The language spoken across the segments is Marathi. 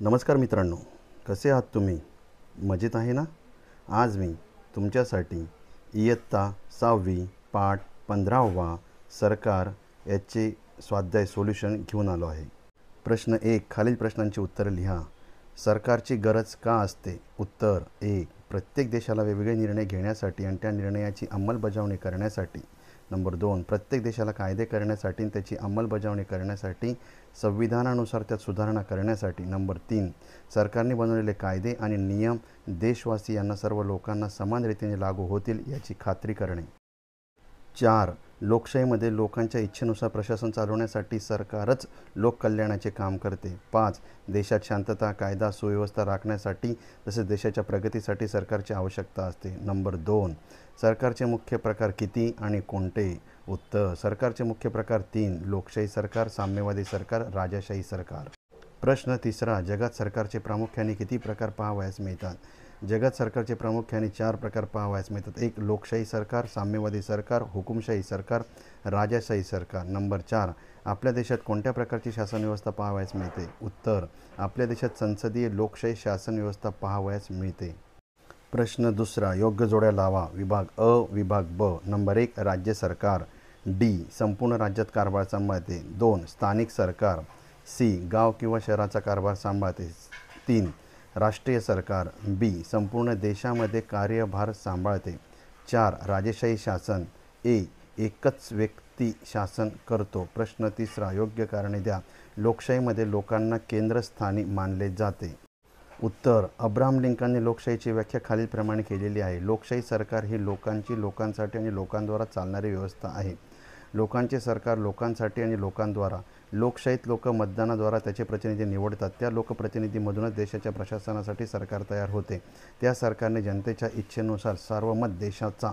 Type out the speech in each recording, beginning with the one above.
नमस्कार मित्रांनो, कसे आहात तुम्ही? मजेत आहे ना? आज मी तुमच्यासाठी इयत्ता 6वी पाठ 15वा सरकार याचे स्वाध्याय सोल्युशन घेऊन आलो आहे. प्रश्न 1. खालील प्रश्नांची उत्तरे लिहा. सरकारची गरज का असते? उत्तर 1. प्रत्येक देशाला वेगवेगळे निर्णय घेण्यासाठी आणि त्या निर्णयाची अंमलबजावणी करण्यासाठी. नंबर 2. प्रत्येक देशाला कायदे करण्यासाठी आणि त्याची अंमलबजावणी करण्यासाठी, संविधानानुसार त्यात सुधारणा करण्यासाठी. नंबर 3. सरकारने बनवलेले कायदे आणि नियम देशवासियांना, सर्व लोकांना समान रीतीने लागू होतील याची खात्री करणे. 4. लोकशाहीमध्ये लोकांच्या इच्छेनुसार प्रशासन चालवण्यासाठी सरकारच लोककल्याणाचे काम करते. 5. देशात शांतता, कायदा, सुव्यवस्था राखण्यासाठी तसेच देशाच्या प्रगतीसाठी सरकारची आवश्यकता असते. नंबर 2. सरकारचे मुख्य प्रकार किती आणि कोणते? उत्तर. सरकारचे मुख्य प्रकार 3. लोकशाही सरकार, साम्यवादी सरकार, राजेशाही सरकार. प्रश्न 3. जगात सरकारचे प्रामुख्याने किती प्रकार पाहावयास मिळतात? जगात सरकारचे प्रामुख्याने 4 प्रकार पाहावयास मिळतात. 1. लोकशाही सरकार, साम्यवादी सरकार, हुकुमशाही सरकार, राजेशाही सरकार. नंबर 4. आपल्या देशात कोणत्या प्रकारची शासन व्यवस्था पाहावयास मिळते? उत्तर. आपल्या देशात संसदीय लोकशाही शासन व्यवस्था पाहावयास मिळते. प्रश्न 2. योग्य जोड्या लावा. विभाग अ, विभाग ब. नंबर 1. राज्य सरकार. डी. संपूर्ण राज्यात कारभार सांभाळते. 2. स्थानिक सरकार. सी. गाव किंवा शहराचा कारभार सांभाळते. 3. राष्ट्रीय सरकार. बी. संपूर्ण देशामध्ये कार्यभार सांभाळते. 4. राजेशाही शासन. ए. एकच व्यक्ती शासन करतो. प्रश्न 3. योग्य कारणे द्या. लोकशाहीमध्ये लोकांना केंद्रस्थानी मानले जाते. उत्तर. अब्राहम लिंकनने लोकशाहीची व्याख्या खालीलप्रमाणे केलेली आहे. लोकशाही सरकार ही लोकांची, लोकांसाठी आणि लोकांद्वारा चालणारी व्यवस्था आहे. लोकांचे सरकार लोकांसाठी आणि लोकांद्वारा. लोकशाहीत लोक मतदानाद्वारा त्याचे प्रतिनिधी निवडतात. त्या लोकप्रतिनिधीमधूनच देशाच्या प्रशासनासाठी सरकार तयार होते. त्या सरकारने जनतेच्या इच्छेनुसार सार्वमत देशाचा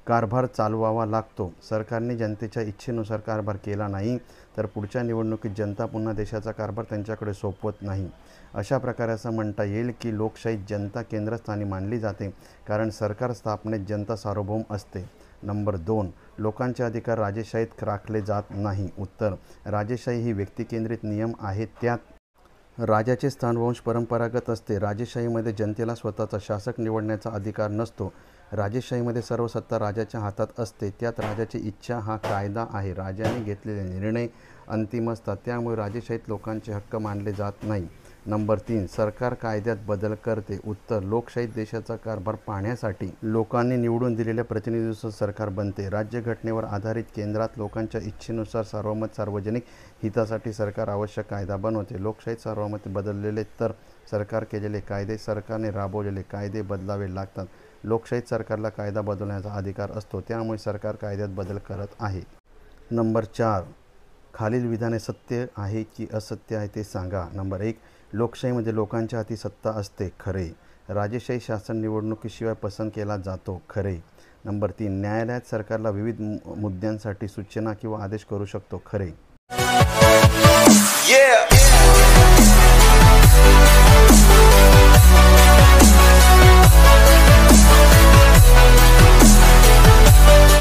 कारभार चालवावा लागतो. सरकारने जनतेच्या इच्छेनुसार कारभार केला नाही तर पुढच्या निवडणुकीत जनता पुन्हा देशाचा कारभार त्यांच्याकडे सोपवत नाही. अशा प्रकारे असं म्हणता येईल की लोकशाहीत जनता केंद्रस्थानी मानली जाते, कारण सरकार स्थापनेत जनता सार्वभौम असते. नंबर 2. लोकांचे अधिकार राजेशाहीत राखले जात नाही. उत्तर. राजेशाही ही व्यक्तिकेंद्रित नियम आहे. त्यात राजाचे स्थान वंश परंपरागत असते. राजेशाहीमध्ये जनतेला स्वतःचा शासक निवडण्याचा अधिकार नसतो. राजेशाहीमध्ये सर्व सत्ता राजाच्या हातात असते. त्यात राजाची इच्छा हा कायदा आहे. राजाने घेतलेले निर्णय अंतिम असतात. त्यामुळे राजेशाहीत लोकांचे हक्क मानले जात नाही. नंबर 3. सरकार कायद्यात बदल करते. उत्तर. लोकशाहीत देशाचा कारभार पाहण्यासाठी लोकांनी निवडून दिलेल्या प्रतिनिधींनुसार सरकार बनते. राज्यघटनेवर आधारित केंद्रात लोकांच्या इच्छेनुसार सार्वमत सार्वजनिक हितासाठी सरकार आवश्यक कायदा बनवते. लोकशाहीत सार्वमत बदललेले तर सरकार केलेले कायदे, सरकारने राबवलेले कायदे बदलावे लागतात. लोकशाहीत सरकारला कायदा बदलण्याचा अधिकार असतो. त्यामुळे सरकार कायद्यात बदल करत आहे. नंबर 4. खालील विधाने सत्य आहे की असत्य आहे ते सांगा. नंबर 1. लोकशाहीमध्ये लोकांच्या हाती सत्ता असते. खरे. राजेशाही शासन निवडणुकीशिवाय पसंत केला जातो. खरे. नंबर 3. न्यायालयात सरकारला विविध मुद्द्यांसाठी सूचना किंवा आदेश करू शकतो. खरे.